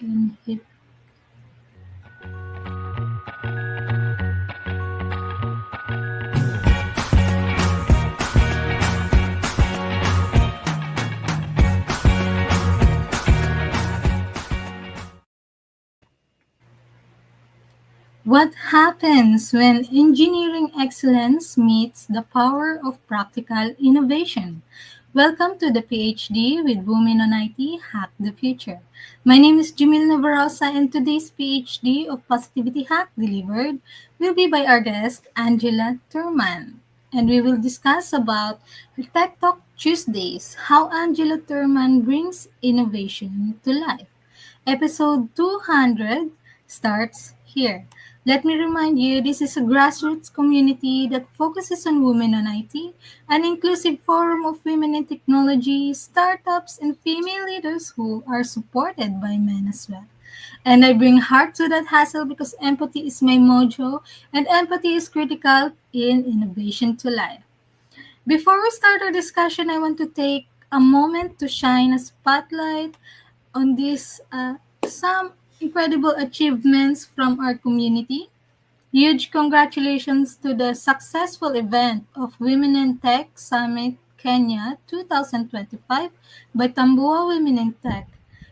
can hit. What happens when engineering excellence meets the power of practical innovation? Welcome to the PhD with Women on IT Hack the Future. My name is Jamil Navarrosa, and today's PhD of Positivity Hack delivered will be by our guest Angela Thurman. And we will discuss about her Tech Talk Tuesdays, how Angela Thurman brings innovation to life. Episode 200 starts here. Let me remind you, this is a grassroots community that focuses on women on IT, an inclusive forum of women in technology, startups, and female leaders who are supported by men as well. And I bring heart to that hustle because empathy is my mojo, and empathy is critical in innovation to life. Before we start our discussion, I want to take a moment to shine a spotlight on these some incredible achievements from our community. Huge congratulations to the successful event of Women in Tech Summit Kenya 2025 by Tambua Women in Tech.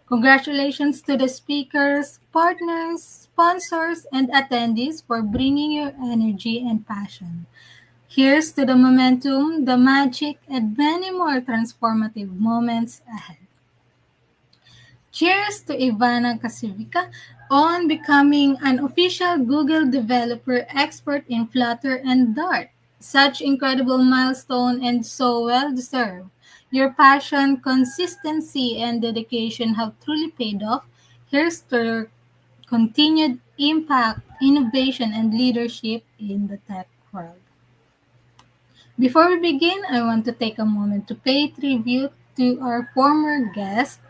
Congratulations to the speakers, partners, sponsors, and attendees for bringing your energy and passion. Here's to the momentum, the magic, and many more transformative moments ahead. Cheers to Ivana Kasivica on becoming an official Google developer expert in Flutter and Dart. Such incredible milestone and so well deserved. Your passion, consistency, and dedication have truly paid off. Here's to your continued impact, innovation, and leadership in the tech world. Before we begin, I want to take a moment to pay tribute to our former guest.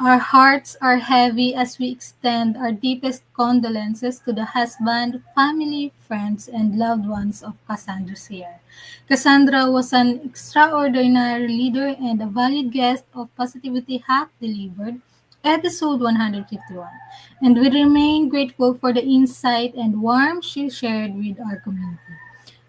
Our hearts are heavy as we extend our deepest condolences to the husband, family, friends, and loved ones of Cassandra Sear. Cassandra was an extraordinary leader and a valued guest of Positivity Hack Delivered, episode 151, and we remain grateful for the insight and warmth she shared with our community.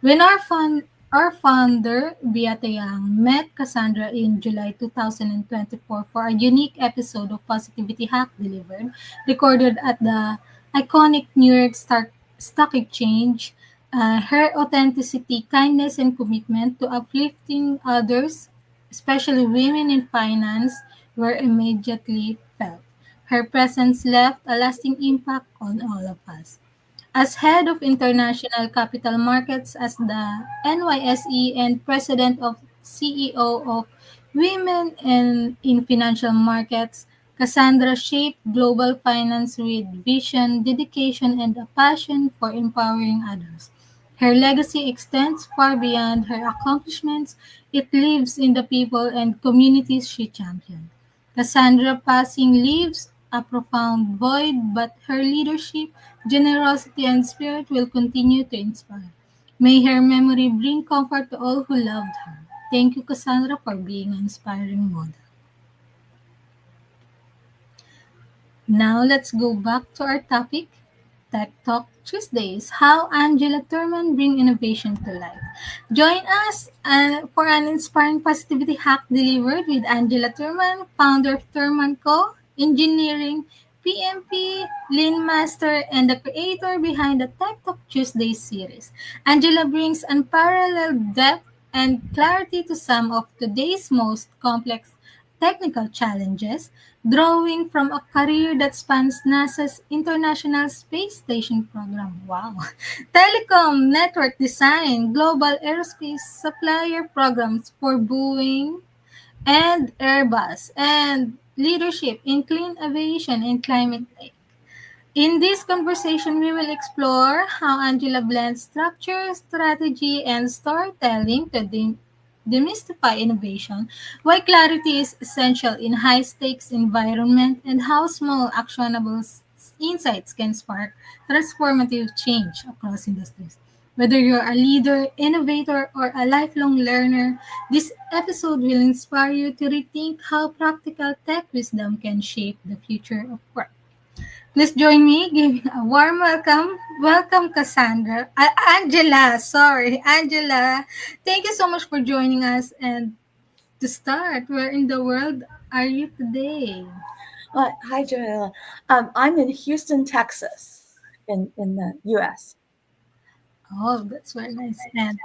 When our founder, Beata Yang, met Cassandra in July 2024 for a unique episode of Positivity Hack Delivered, recorded at the iconic New York Stock Exchange. Her authenticity, kindness, and commitment to uplifting others, especially women in finance, were immediately felt. Her presence left a lasting impact on all of us. As head of international capital markets as the NYSE and president of CEO of Women in Financial Markets, Cassandra shaped global finance with vision, dedication, and a passion for empowering others. Her legacy extends far beyond her accomplishments. It lives in the people and communities she championed. Cassandra passing leaves a profound void, but her leadership, generosity, and spirit will continue to inspire. May her memory bring comfort to all who loved her. Thank you, Cassandra, for being an inspiring model. Now let's go back to our topic, Tech Talk Tuesdays, how Angela Thurman bring innovation to life. Join us for an inspiring positivity hack delivered with Angela Thurman, founder of Thurman Co, engineering, PMP, Lean Master, and the creator behind the Tech Talk Tuesdays series. Angela brings unparalleled depth and clarity to some of today's most complex technical challenges, drawing from a career that spans NASA's International Space Station program. Wow. Telecom, network design, global aerospace supplier programs for Boeing and Airbus, and leadership in clean aviation and climate tech. In this conversation, we will explore how Angela blends structure, strategy, and storytelling to demystify innovation, why clarity is essential in high-stakes environment, and how small, actionable insights can spark transformative change across industries. Whether you're a leader, innovator, or a lifelong learner, this episode will inspire you to rethink how practical tech wisdom can shape the future of work. Please join me giving a warm welcome. Welcome, Cassandra. Angela, sorry, Angela. Thank you so much for joining us. And to start, where in the world are you today? Hi, Jamila. I'm in Houston, Texas, in the U.S. Oh, that's very nice. And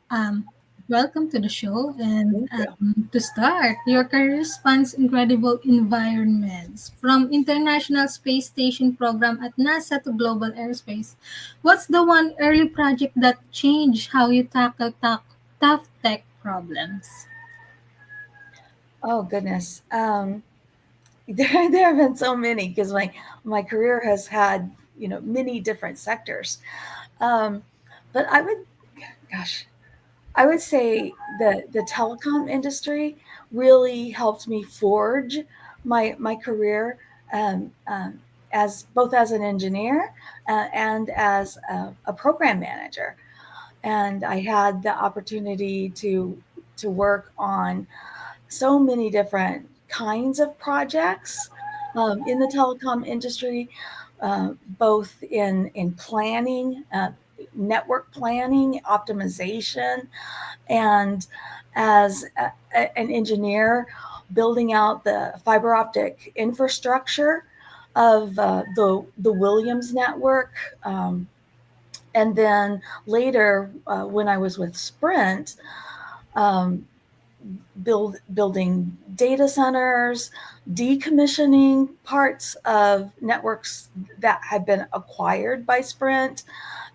Um, welcome to the show. And Thank you. to start, your career spans incredible environments from International Space Station program at NASA to global aerospace. What's the one early project that changed how you tackle tough tech problems? Oh goodness, there have been so many because my career has had many different sectors. Um, but gosh, I would say the telecom industry really helped me forge my career um, um, as both as an engineer and as a program manager. And I had the opportunity to work on so many different kinds of projects in the telecom industry, both in planning, network planning, optimization, and as an engineer, building out the fiber optic infrastructure of the Williams network. And then later, when I was with Sprint, um, building data centers, decommissioning parts of networks that had been acquired by Sprint,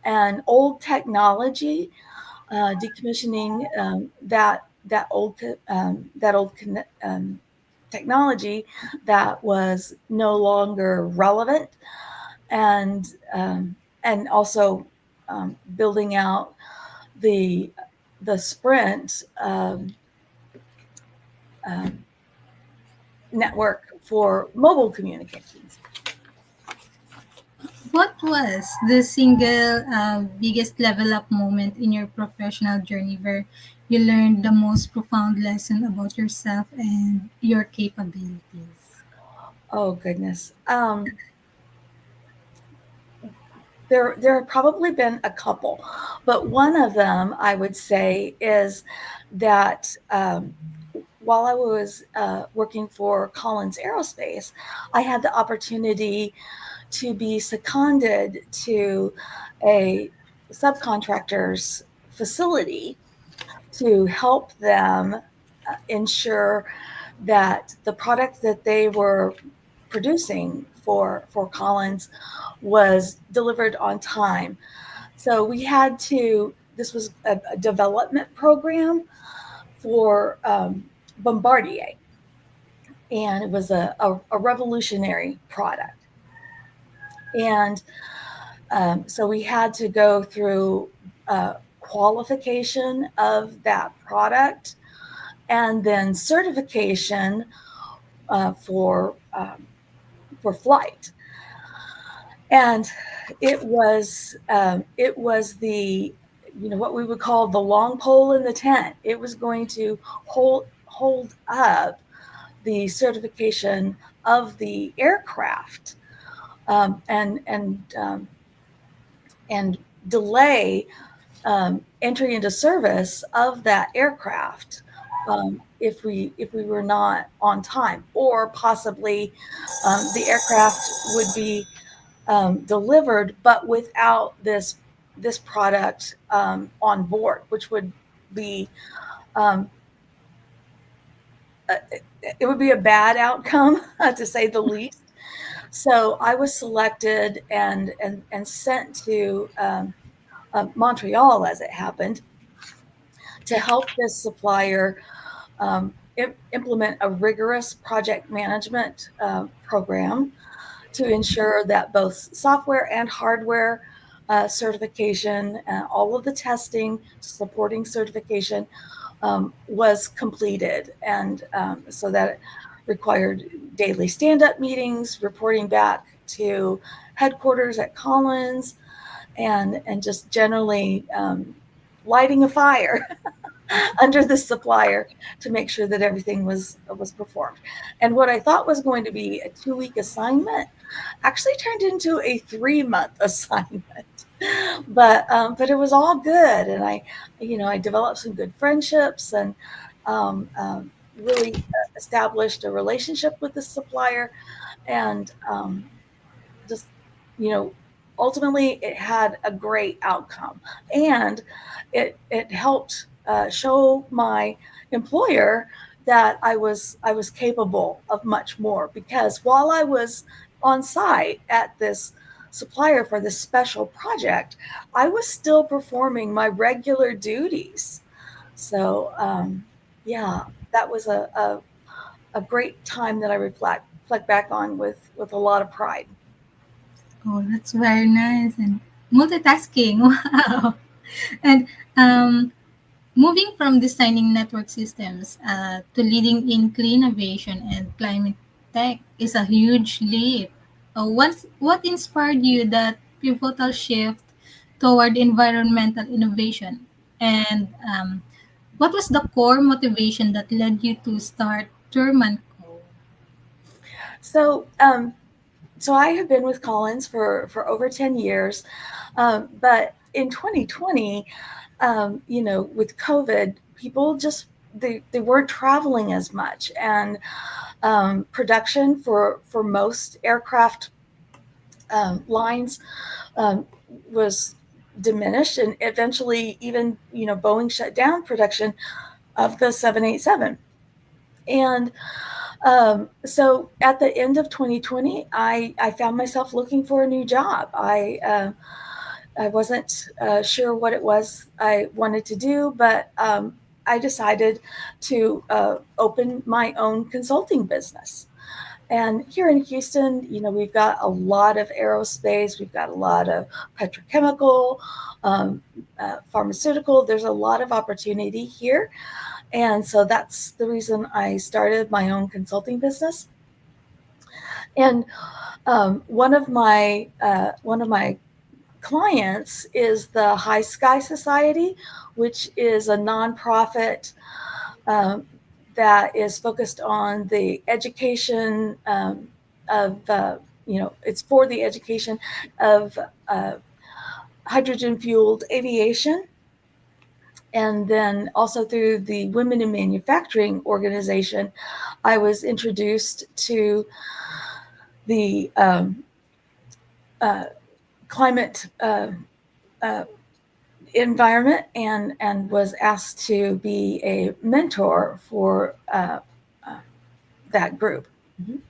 and old technology, decommissioning that old technology that was no longer relevant, and um, and also building out the the Sprint um, network for mobile communications. What was the single biggest level up moment in your professional journey where you learned the most profound lesson about yourself and your capabilities? Oh goodness. There have probably been a couple, but one of them I would say is that while I was working for Collins Aerospace, I had the opportunity to be seconded to a subcontractor's facility to help them ensure that the product that they were producing for Collins was delivered on time. So we had to. This was a development program for Bombardier, and it was a revolutionary product. And so we had to go through qualification of that product and then certification uh, for um, for flight. And it was the what we would call the long pole in the tent. It was going to hold up the certification of the aircraft, um, and and um, and delay entry into service of that aircraft if we were not on time, or possibly the aircraft would be delivered, but without this product on board, which would be um, it would be a bad outcome to say the least. So I was selected and sent to Montreal, as it happened, to help this supplier implement a rigorous project management program to ensure that both software and hardware certification, all of the testing supporting certification was completed. And so that required daily stand up meetings, reporting back to headquarters at Collins, and just generally lighting a fire under the supplier to make sure that everything was performed. And what I thought was going to be a 2-week assignment actually turned into a 3-month assignment. But it was all good, and I developed some good friendships, and really established a relationship with the supplier, and just you know ultimately it had a great outcome, and it helped show my employer that I was capable of much more, because while I was on site at this supplier for this special project, I was still performing my regular duties. So yeah, that was a great time that I reflect back on with a lot of pride. Oh, that's very nice. And multitasking. Wow. And um, moving from designing network systems to leading in clean aviation and climate tech is a huge leap. What inspired you that pivotal shift toward environmental innovation? And what was the core motivation that led you to start Thurman Co? So so I have been with Collins for over 10 years, but in 2020, with COVID, people just they weren't traveling as much, and production for most aircraft lines um, was diminished, and eventually even Boeing shut down production of the 787. And so at the end of 2020, I found myself looking for a new job. I wasn't sure what it was I wanted to do, but I decided to open my own consulting business. And here in Houston, we've got a lot of aerospace, we've got a lot of petrochemical, pharmaceutical. There's a lot of opportunity here. And so that's the reason I started my own consulting business. And one of my clients is the High Sky Society, which is a nonprofit um, that is focused on the education of, it's for the education of uh, hydrogen fueled aviation. And then also through the Women in Manufacturing organization, I was introduced to the uh, climate uh, environment, and was asked to be a mentor for that group. Mhm.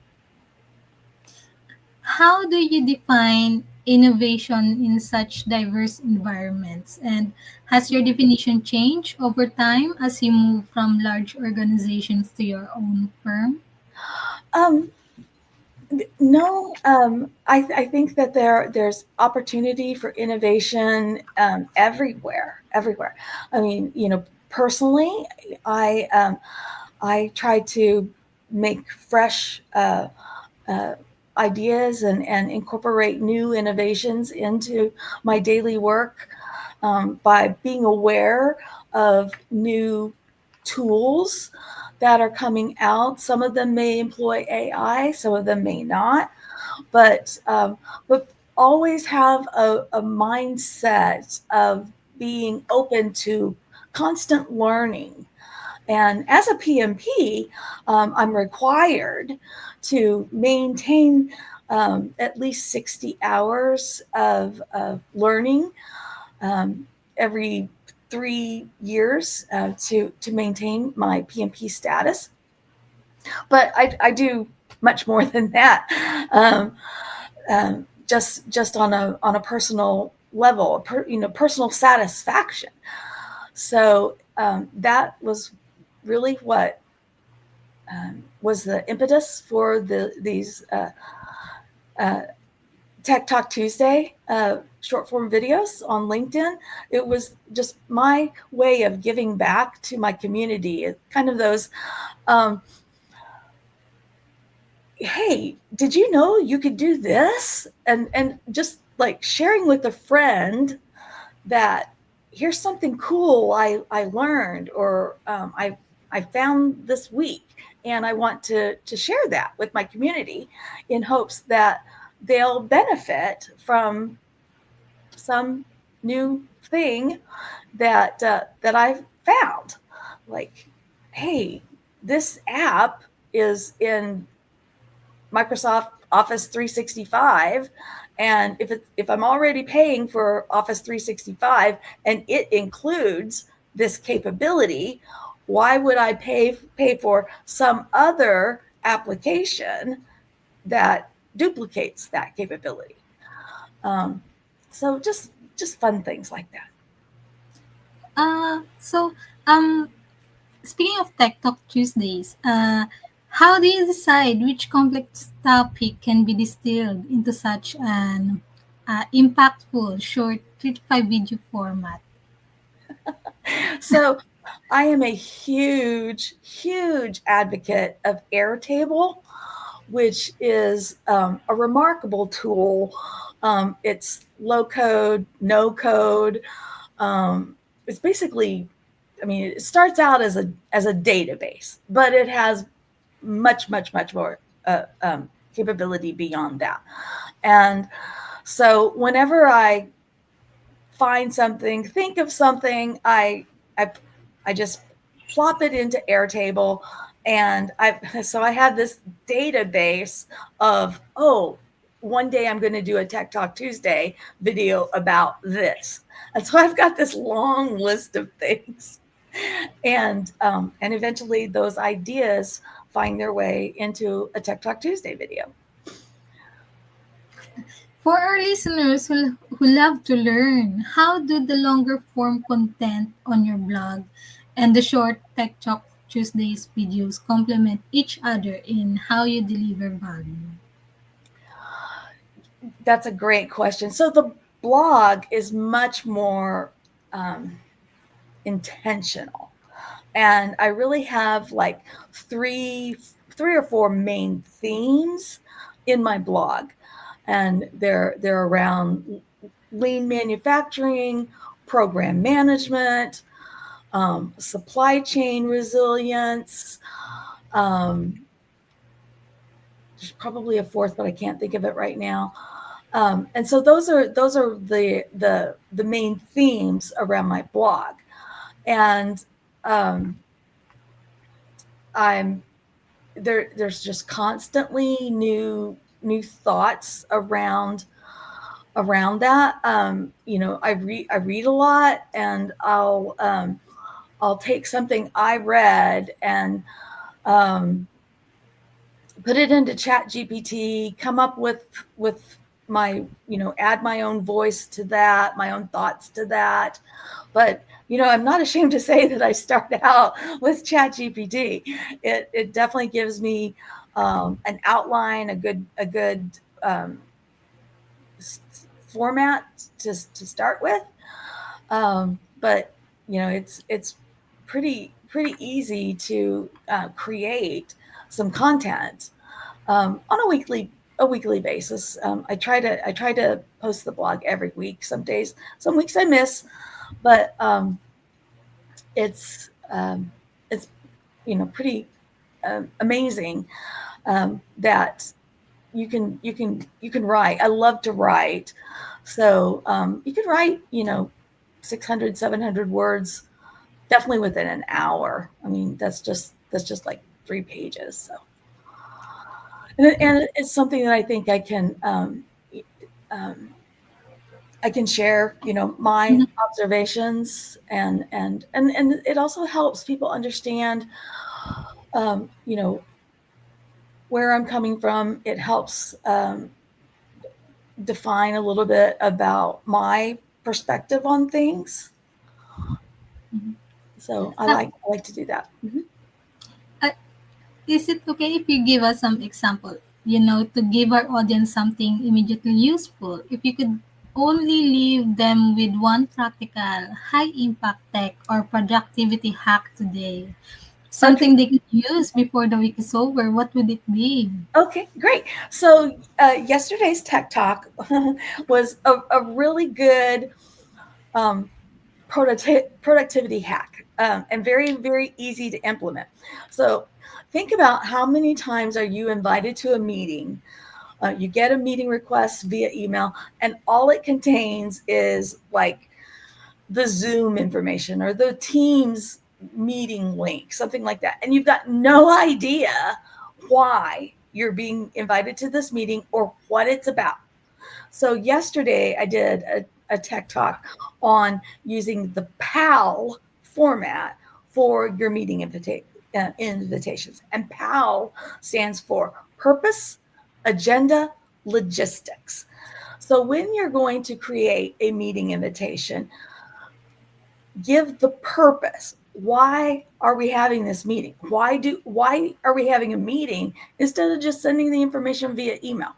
How do you define innovation in such diverse environments? And has your definition changed over time as you move from large organizations to your own firm? Um, no, I think that there's opportunity for innovation everywhere. I mean, personally, I I try to make fresh uh, ideas, and incorporate new innovations into my daily work, by being aware of new tools that are coming out. Some of them may employ AI, some of them may not, but always have a mindset of being open to constant learning. And as a PMP, I'm required to maintain at least 60 hours of learning um, every 3 years to maintain my PMP status. But I do much more than that, um, just on a personal level, personal satisfaction. So that was really what was the impetus for these uh, Tech Talk Tuesday short form videos on LinkedIn. It was just my way of giving back to my community. Kind of those, um, hey, did you know you could do this? And just like sharing with a friend that here's something cool I learned, or I found this week, and I want to share that with my community in hopes that they'll benefit from some new thing that I've found. Like, hey, this app is in Microsoft Office 365, and if I'm already paying for Office 365 and it includes this capability, why would I pay for some other application that duplicates that capability? Um, so just fun things like that. So, um, speaking of Tech Talk Tuesdays, how do you decide which complex topic can be distilled into such an impactful, short 3 to 5 video format? So I am a huge advocate of Airtable, which is a remarkable tool. It's low code, no code. It's basically, I mean, it starts out as a database, but it has much more capability beyond that. And so whenever I find something, think of something, I I just plop it into Airtable, and I have this database of, oh, one day I'm going to do a Tech Talk Tuesday video about this, and so I've got this long list of things, and eventually those ideas find their way into a Tech Talk Tuesday video. For our listeners who love to learn, how do the longer form content on your blog and the short Tech Talk Tuesdays videos complement each other in how you deliver value? That's a great question. So the blog is much more intentional, and I really have like three or four main themes in my blog, and they're around lean manufacturing, program management, supply chain resilience. There's probably a fourth, but I can't think of it right now. And so those are the main themes around my blog, and I'm there's just constantly new thoughts around that. I read a lot, and I'll take something I read and um, put it into Chat GPT, come up with my, add my own voice to that, my own thoughts to that. But I'm not ashamed to say that I start out with Chat GPT. It definitely gives me an outline, a good format to start with. But it's pretty easy to create some content on a weekly basis. I try to post the blog every week. Some weeks I miss, but it's pretty amazing that you can write. I love to write, so you can write 600, 700 words definitely within an hour. I mean, that's just like 3 pages. So, and it's something that I think um, I can share, my Mhm. observations, and it also helps people understand, um, you know, where I'm coming from. It helps define a little bit about my perspective on things. Mhm. So Uh, I like to do that. Mm-hmm. uh, is it okay if you give us some example? To give our audience something immediately useful. If you could only leave them with one practical, high impact tech or productivity hack today, Okay. something they could use before the week is over, what would it be? Okay, great. So yesterday's Tech Talk was a really good um, productivity hack, and very easy to implement. So think about how many times are you invited to a meeting You get a meeting request via email, and all it contains is like the Zoom information or the Teams meeting link, something like that. And you've got no idea why you're being invited to this meeting or what it's about. So yesterday I did a tech talk on using the PAL format for your meeting invitations. And PAL stands for purpose, agenda, logistics. So when you're going to create a meeting invitation, give the purpose. Why are we having this meeting? Why are we having a meeting instead of just sending the information via email?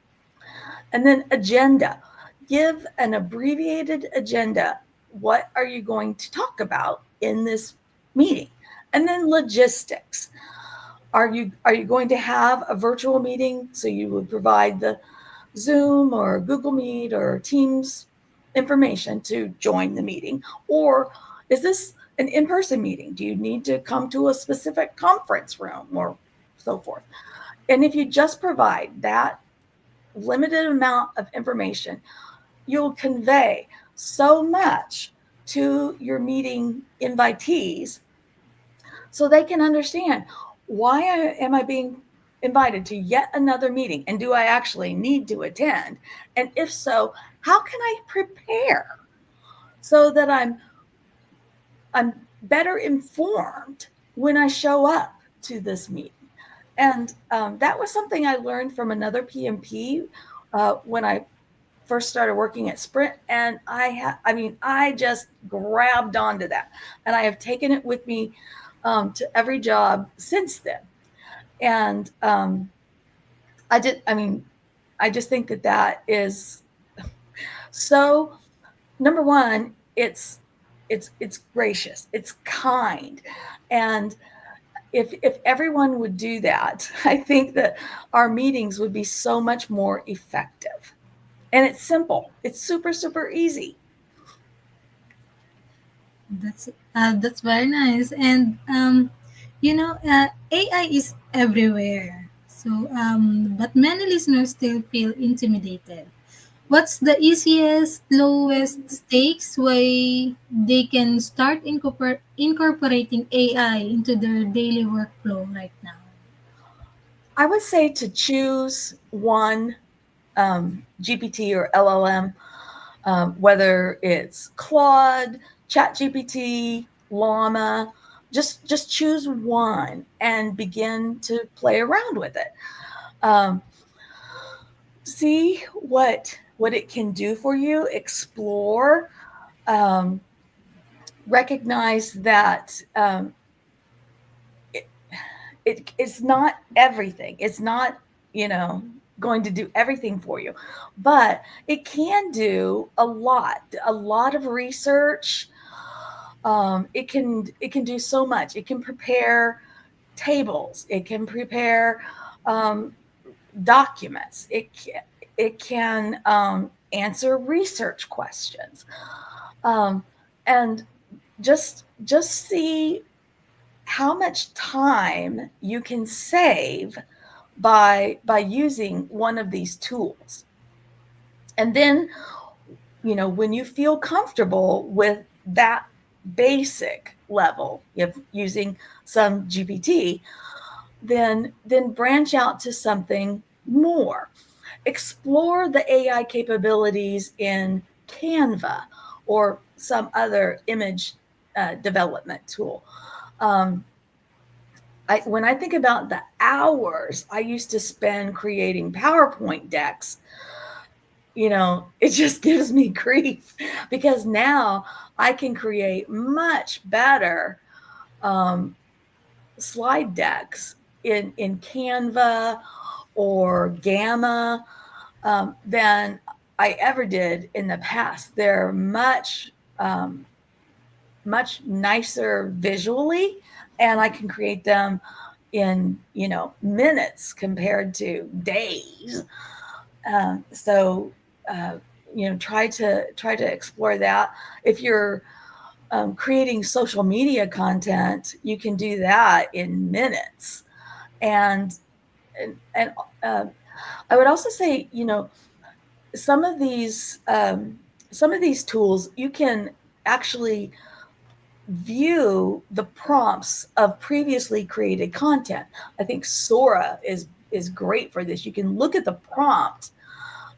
And then agenda. Give an abbreviated agenda. What are you going to talk about in this meeting? And then logistics. Are you going to have a virtual meeting? So you would provide the Zoom or Google Meet or Teams information to join the meeting? Or is this an in-person meeting? Do you need to come to a specific conference room or so forth? And if you just provide that limited amount of information, you'll convey so much to your meeting invitees so they can understand, why am I being invited to yet another meeting, and do I actually need to attend? And if so, how can I prepare so that I'm better informed when I show up to this meeting? And that was something I learned from another PMP when I first started working at Sprint, and I just grabbed onto that, and I have taken it with me to every job since then. And I did. I mean, I just think that that is so. Number one, it's gracious, it's kind, and if everyone would do that, I think that our meetings would be so much more effective. And it's simple. It's super, super easy. That's very nice. And AI is everywhere. So, but many listeners still feel intimidated. What's the easiest, lowest stakes way they can start incorporating AI into their daily workflow right now? I would say to choose one GPT or LLM, whether it's Claude, ChatGPT, Llama. Just choose one and begin to play around with it. Um, See what it can do for you. Explore. Um, Recognize that it's not everything. It's not, you know, going to do everything for you, but it can do a lot of research. It can do so much. It can prepare tables. It can prepare um, documents. It can answer research questions, um, and just see how much time you can save by using one of these tools. And then, when you feel comfortable with that basic level of using some GPT, then branch out to something more. Explore the AI capabilities in Canva or some other image development tool. Um, when I think about the hours I used to spend creating PowerPoint decks, it just gives me grief, because now I can create much better um, slide decks in Canva or Gamma than I ever did in the past. They're much nicer visually, and I can create them in minutes compared to days. So try to explore that. If you're creating social media content, you can do that in minutes. And and I would also say, some of these some of these tools you can actually view the prompts of previously created content. I think Sora is great for this. You can look at the prompt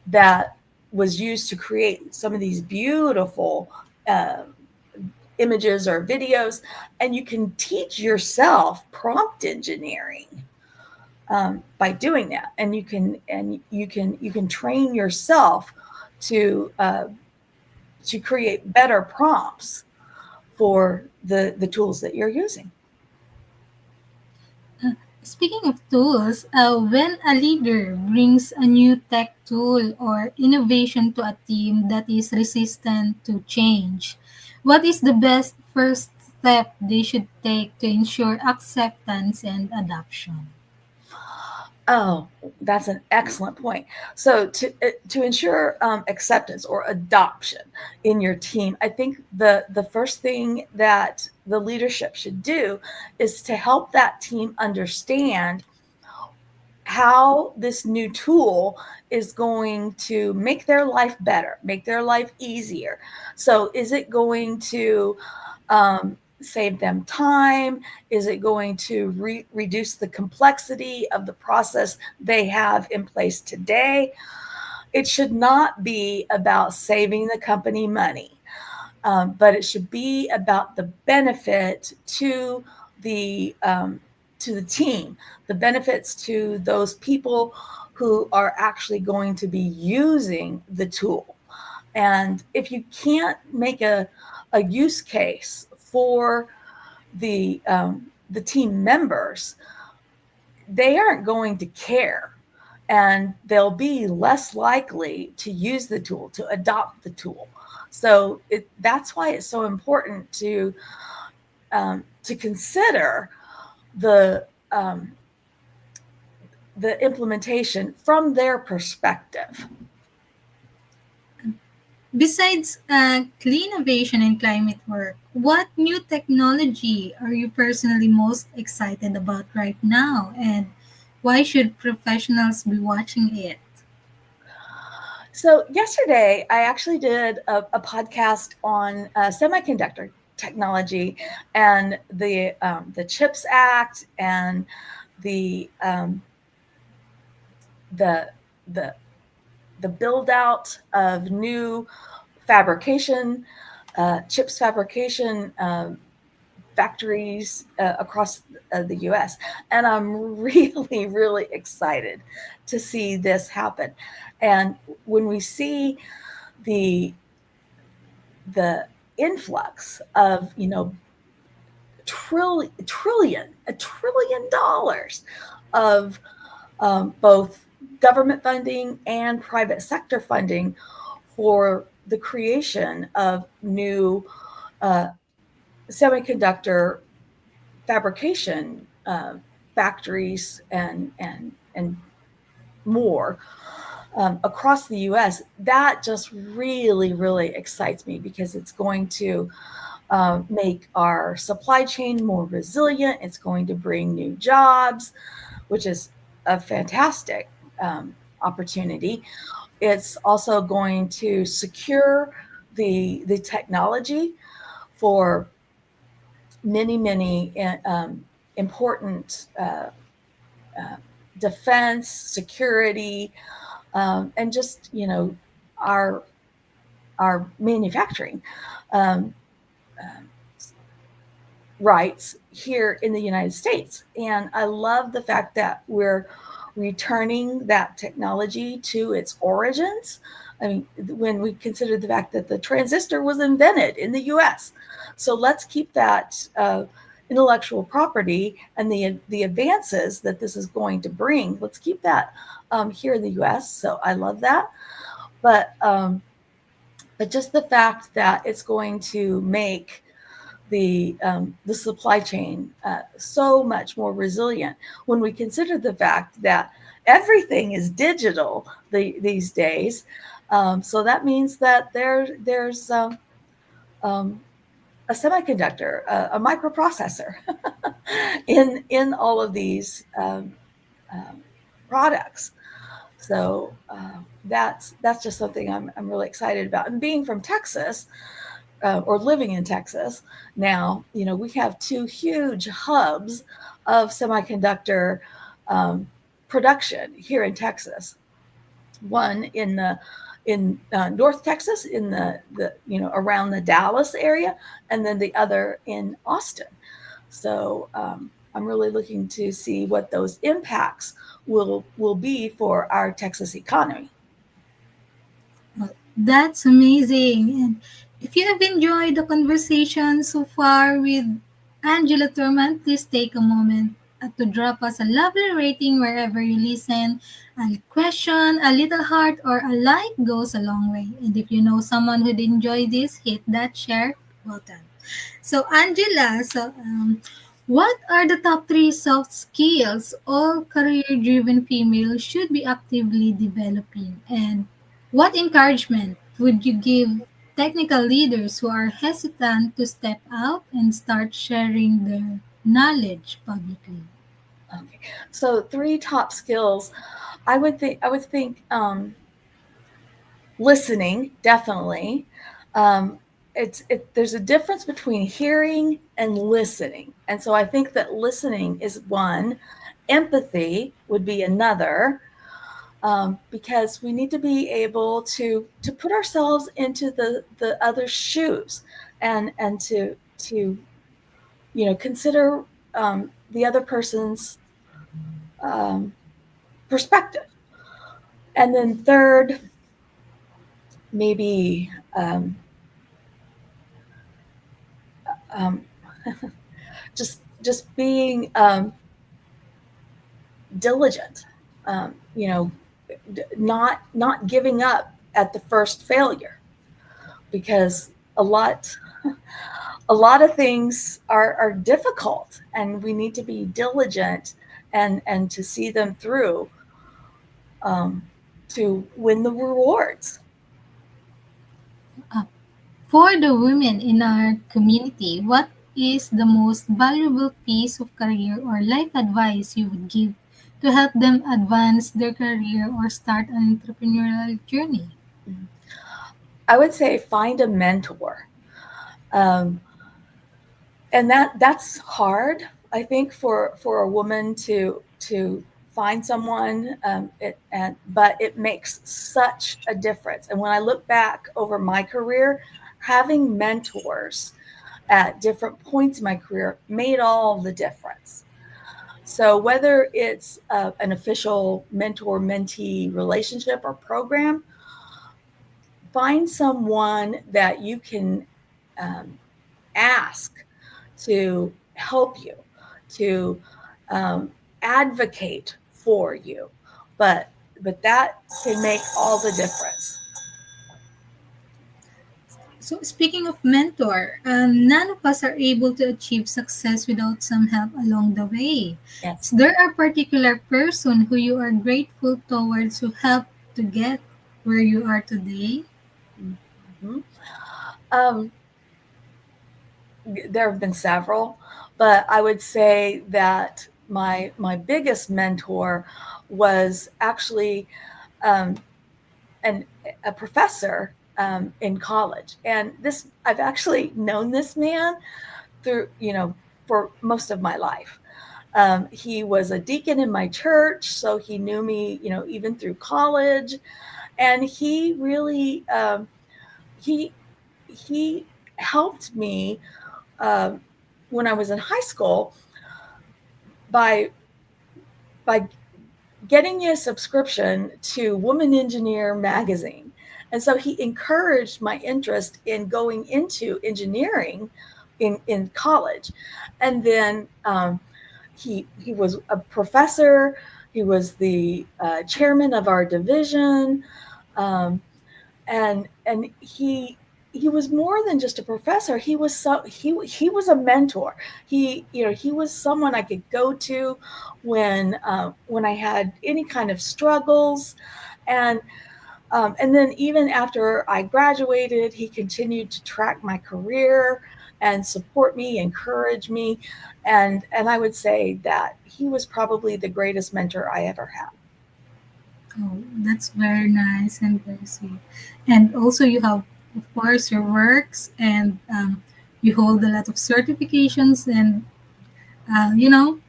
that was used to create some of these beautiful uh, images or videos, and you can teach yourself prompt engineering by doing that. And you can train yourself to uh, to create better prompts for the tools that you're using. Speaking of tools, when a leader brings a new tech tool or innovation to a team that is resistant to change, what is the best first step they should take to ensure acceptance and adoption? Oh, that's an excellent point. So to ensure acceptance or adoption in your team, I think the first thing that the leadership should do is to help that team understand how this new tool is going to make their life better, make their life easier. So, is it going to save them time? Is it going to reduce the complexity of the process they have in place today? It should not be about saving the company money, but it should be about the benefit the to the team, the benefits to those people who are actually going to be using the tool. And if you can't make a use case for the team members, they aren't going to care, and they'll be less likely to use the tool, to adopt the tool. So that's why it's so important to consider the um, the implementation from their perspective. Besides clean innovation and climate work, what new technology are you personally most excited about right now? And why should professionals be watching it? So yesterday, I actually did a podcast on semiconductor technology and the Chips Act and the um, the the the build out of new fabrication, chips fabrication factories across the US. And I'm really, really excited to see this happen. And when we see the the influx of $1 trillion of both government funding and private sector funding for the creation of new uh, semiconductor fabrication factories and more across the U.S. That just really, really excites me because it's going to make our supply chain more resilient. It's going to bring new jobs, which is a fantastic opportunity. It's also going to secure the technology for many, many important uh, defense, security, and just our our manufacturing um, rights here in the United States. And I love the fact that we're returning that technology to its origins. I mean, when we consider the fact that the transistor was invented in the US. So let's keep that intellectual property and the advances that this is going to bring. Let's keep that here in the US. So I love that. But um, but just the fact that it's going to make the supply chain so much more resilient when we consider the fact that everything is digital these days. So that means that there's um, a semiconductor, a microprocessor in all of these products. So that's just something I'm really excited about. And being from Texas, or living in Texas now, we have two huge hubs of semiconductor um, production here in Texas. One in North Texas, in the around the Dallas area, and then the other in Austin. So I'm really looking to see what those impacts will be for our Texas economy. Well, that's amazing. And if you have enjoyed the conversation so far with Angela Thurman, please take a moment to drop us a lovely rating wherever you listen. A question, a little heart, or a like goes a long way. And if you know someone who'd enjoy this, hit that share button. So, Angela, what are the top three soft skills all career driven females should be actively developing? And what encouragement would you give technical leaders who are hesitant to step out and start sharing their knowledge publicly? Okay, so three top skills. I would think listening, definitely. Um, there's a difference between hearing and listening, and so I think that listening is one. Empathy would be another, because we need to be able to put ourselves into the other's shoes, and to consider the other person's um, perspective. And then third, maybe um, just being diligent, not giving up at the first failure, because a lot of things are difficult, and we need to be diligent and to see them through, um, to win the rewards. Uh, for the women in our community, what is the most valuable piece of career or life advice you would give to help them advance their career or start an entrepreneurial journey? I would say find a mentor. Um, and that's hard, I think, for a woman to find someone, but it makes such a difference. And when I look back over my career, having mentors at different points in my career made all the difference. So whether it's an official mentor mentee relationship or program, find someone that you can um, ask to help you, to um, advocate for you. But that can make all the difference. So, speaking of mentor, none of us are able to achieve success without some help along the way. Is Yes. there a particular person who you are grateful towards who helped to get where you are today? Mhm. Um, there have been several, but I would say that my biggest mentor was actually um, an, a professor in college, and this I've actually known this man through for most of my life. He was a deacon in my church, so he knew me, even through college, and he really he he helped me um, when I was in high school by by getting me a subscription to Woman Engineer magazine. And so he encouraged my interest in going into engineering in college. And then he was a professor. He was the chairman of our division. Um, and he was more than just a professor. He was a mentor. He was someone I could go to when I had any kind of struggles. And um, and then even after I graduated, he continued to track my career and support me, encourage me. And I would say that he was probably the greatest mentor I ever had. Oh, that's very nice and very sweet. And also, you have, of course, your works, and you hold a lot of certifications, and you know,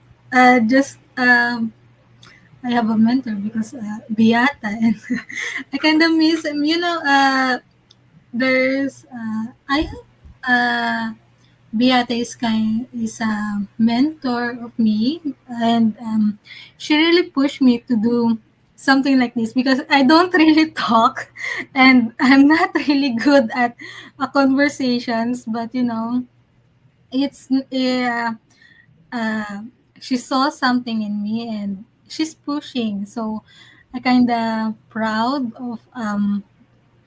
just I have a mentor because Beata, and I kind of miss him. There's I have Beata is a mentor of me, and she really pushed me to do something like this because I don't really talk, and I'm not really good at conversations. But it's uh, she saw something in me, and she's pushing. So I kind of proud of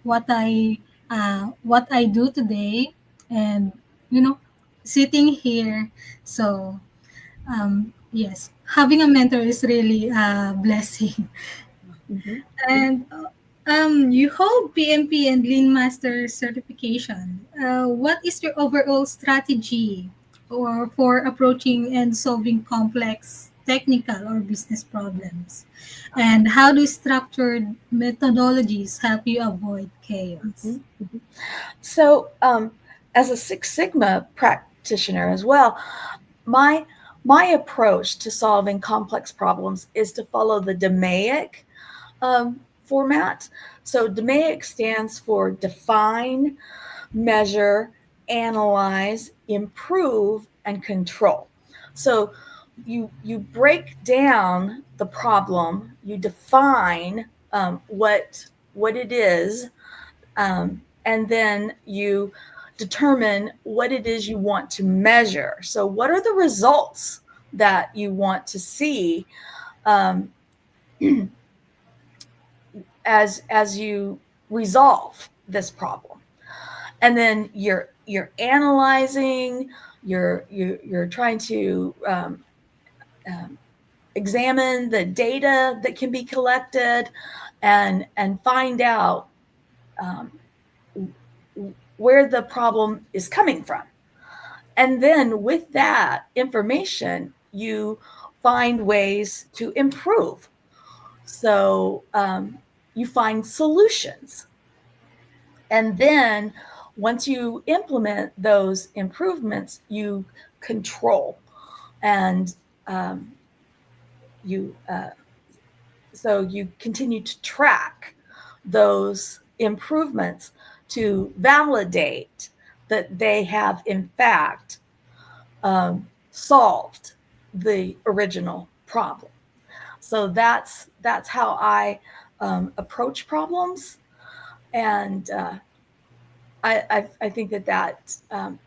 what I do today, and you know, sitting here. So yes, having a mentor is really a blessing. Hmm. And you hold PMP and Lean Master certification. What is your overall strategy or for approaching and solving complex technical or business problems? And how do structured methodologies help you avoid chaos? Hmm. So, as a Six Sigma practitioner as well, my my approach to solving complex problems is to follow the DMAIC format. So DMAIC stands for define, measure, analyze, improve, and control. So you break down the problem, you define what it is, and then you determine what it is you want to measure. So what are the results that you want to see um, as you resolve this problem? And then you're analyzing, you're trying to um, examine the data that can be collected, and find out um, where the problem is coming from. And then with that information, you find ways to improve. So you find solutions. And then once you implement those improvements, you control. And um, you so you continue to track those improvements to validate that they have in fact solved the original problem. So that's how I approach problems, and I think that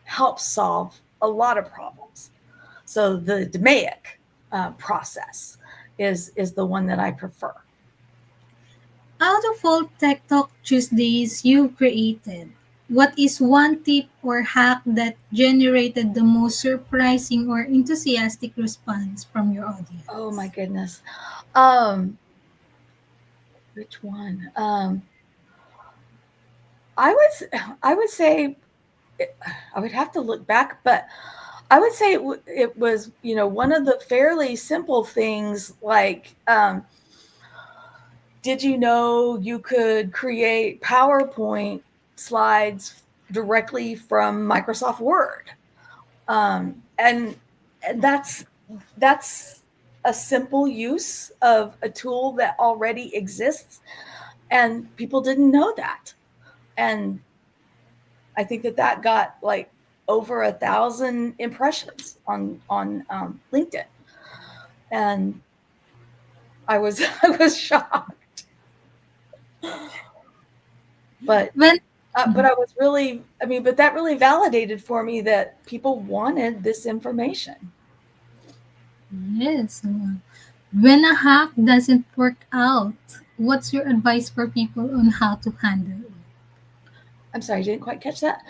helps solve a lot of problems. So the DMAIC process is the one that I prefer. Out of all Tech Talk Tuesdays you've created, what is one tip or hack that generated the most surprising or enthusiastic response from your Oh my audience? goodness. Um, which one? I would say I would have to look back, but I would say it was, one of the fairly simple things like, did you know you could create PowerPoint slides directly from Microsoft Word? And that's a simple use of a tool that already exists, and people didn't know that. And I think that got like over 1,000 impressions on LinkedIn, and I was I was shocked, but When but I was really, I mean, but that really validated for me that people wanted this information. yes, when a hack doesn't work out, what's your advice for people on how to handle it? I'm sorry, I didn't quite catch that.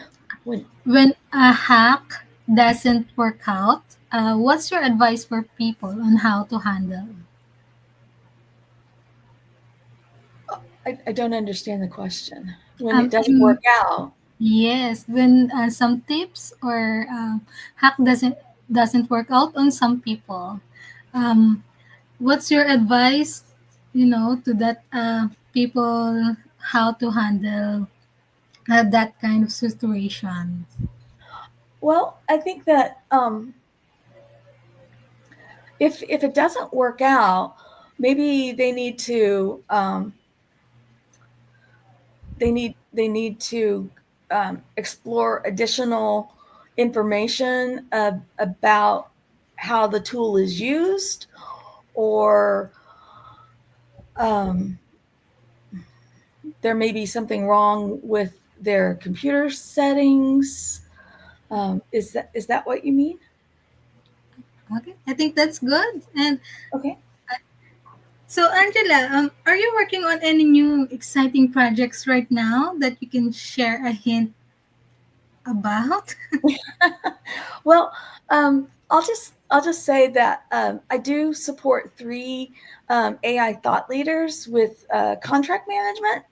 When When a hack doesn't work out, what's your advice for people on how to handle it? I don't understand the question. When it Um, doesn't work I'm out, Yes, when some tips or hack doesn't work out on some people, um, what's your advice to that people how to handle that kind of situation. Well, I think that if it doesn't work out, maybe they need to explore additional information about how the tool is used, or um, there may be something wrong with their computer settings. Is that what you mean? Okay, I think that's good. And Okay. so, Angela, are you working on any new exciting projects right now that you can share a hint about? Well, I'll just say that I do support three AI thought leaders with contract management,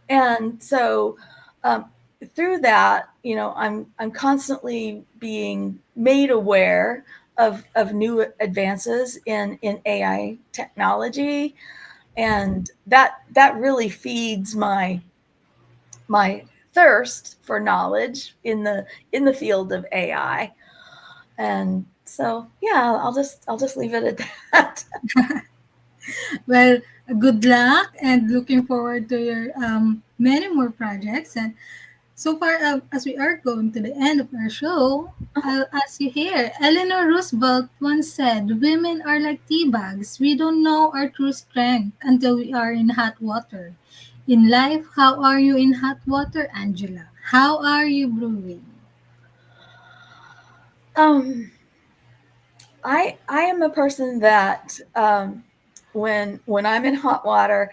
and so um, through that, I'm constantly being made aware of new advances in AI technology, and that really feeds my thirst for knowledge in the field of AI. And so, yeah, I'll just leave it at that. Well, good luck and looking forward to your many more projects. And so far, as we are going to the end of our show, I'll ask you here. Eleanor Roosevelt once said, "Women are like tea bags. We don't know our true strength until we are in hot water." In life, how are you in hot water, Angela? How are you brewing? um, I am a person that when I'm in hot water,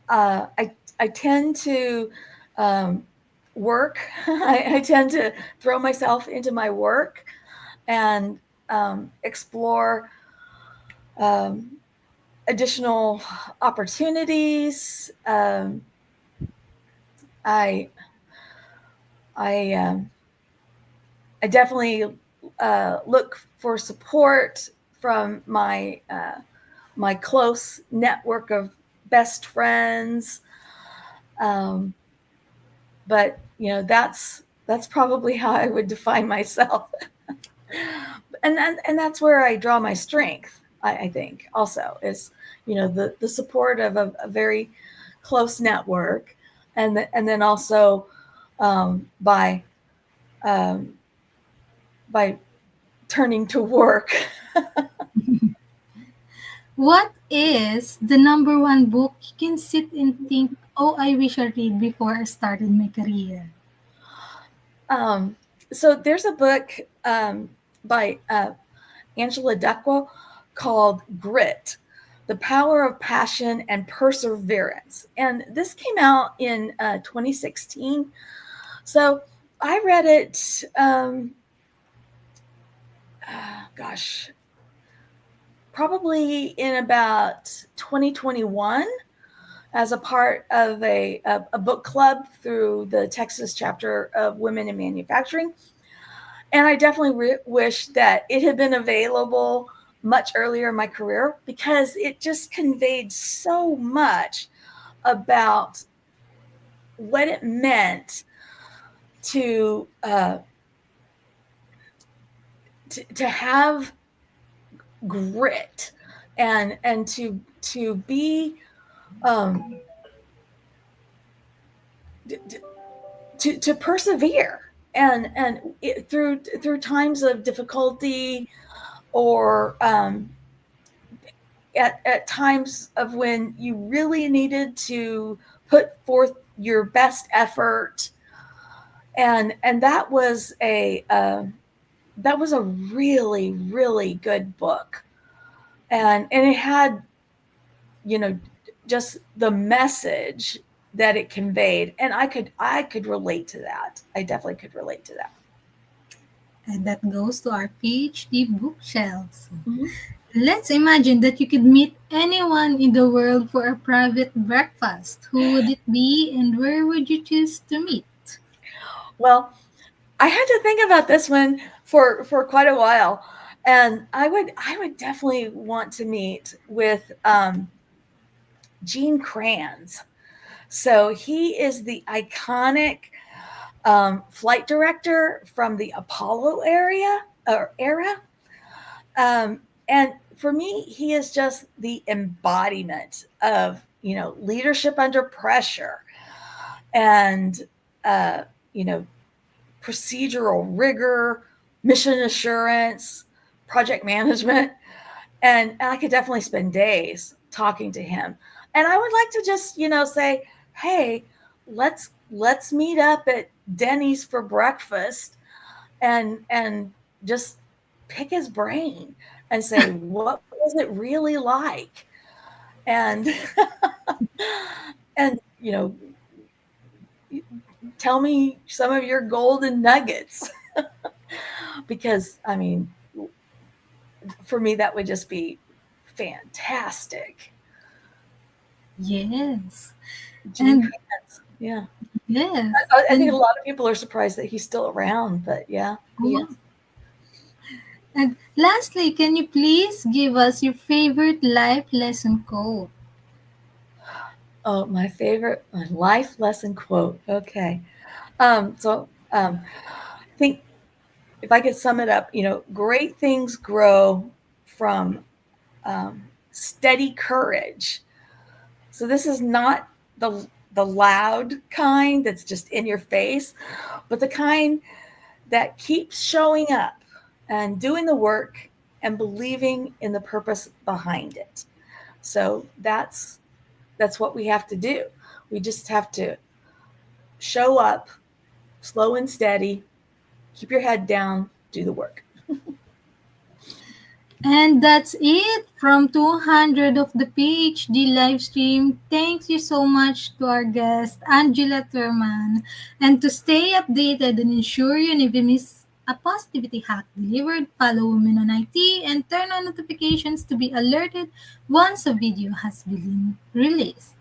I tend to um, work. I tend to throw myself into my work and explore um, additional opportunities. I I I definitely look for support from my close network of best friends. Um, but that's probably how I would define myself, and that's where I draw my strength. I think also is the support of a very close network, and then also by um, by turning to work. What is the number one book you can sit and think, oh, I wish I read before I started my career? Um, so there's a book by Angela Thurman called Grit: The Power of Passion and Perseverance. And this came out in 2016. So I read it, gosh, probably in about 2021 as a part of a book club through the Texas chapter of Women in Manufacturing. And I definitely wish that it had been available much earlier in my career, because it just conveyed so much about what it meant to to have grit, and to be um, to persevere, and through times of difficulty, or at times of when you really needed to put forth your best effort. And that was a really, really good book, and it had you know just the message that it conveyed, and I could relate to that. I definitely could relate to that. And that goes to our PhD bookshelves. Mhm. Let's imagine that you could meet anyone in the world for a private breakfast. Who would it be and where would you choose to meet? Well, I had to think about this one for quite a while, and I would definitely want to meet with Gene Kranz. So he is the iconic flight director from the Apollo era. And for me, he is just the embodiment of, leadership under pressure and, uh, you know, procedural rigor, mission assurance, project management. And I could definitely spend days talking to him. And I would like to just, say, hey, let's meet up at Denny's for breakfast and just pick his brain and say, what was it really like? And and tell me some of your golden nuggets. Because I mean, for me that would just be fantastic. Yes. Gene And Kranz. Yeah. yes. I think a And lot of people are surprised that he's still around, but yeah, he is. oh, and lastly, can you please give us your favorite life lesson quote? Oh, my favorite, my life lesson quote. Okay. I think if I could sum it up, great things grow from um, steady courage. So this is not the loud kind that's just in your face, but the kind that keeps showing up and doing the work and believing in the purpose behind it. So that's what we have to do. We just have to show up, slow and steady, keep your head down, do the work. And that's it from 200 of the PhD live stream. Thank you so much to our guest, Angela Thurman. And to stay updated and ensure you never miss a positivity hack delivered, follow Women on IT and turn on notifications to be alerted once a video has been released.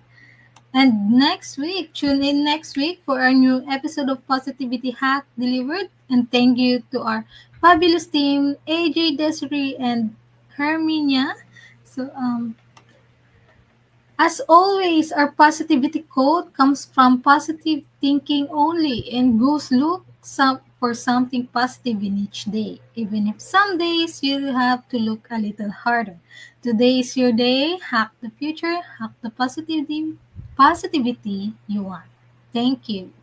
And next week, tune in next week for our new episode of Positivity Hack Delivered. And thank you to our fabulous team, AJ, Desiree, and Herminia. So, as always, our positivity quote comes from positive thinking only and goes look for something positive in each day. Even if some days you have to look a little harder. Today is your day. Hack the future. Hack the positivity you want. Thank you.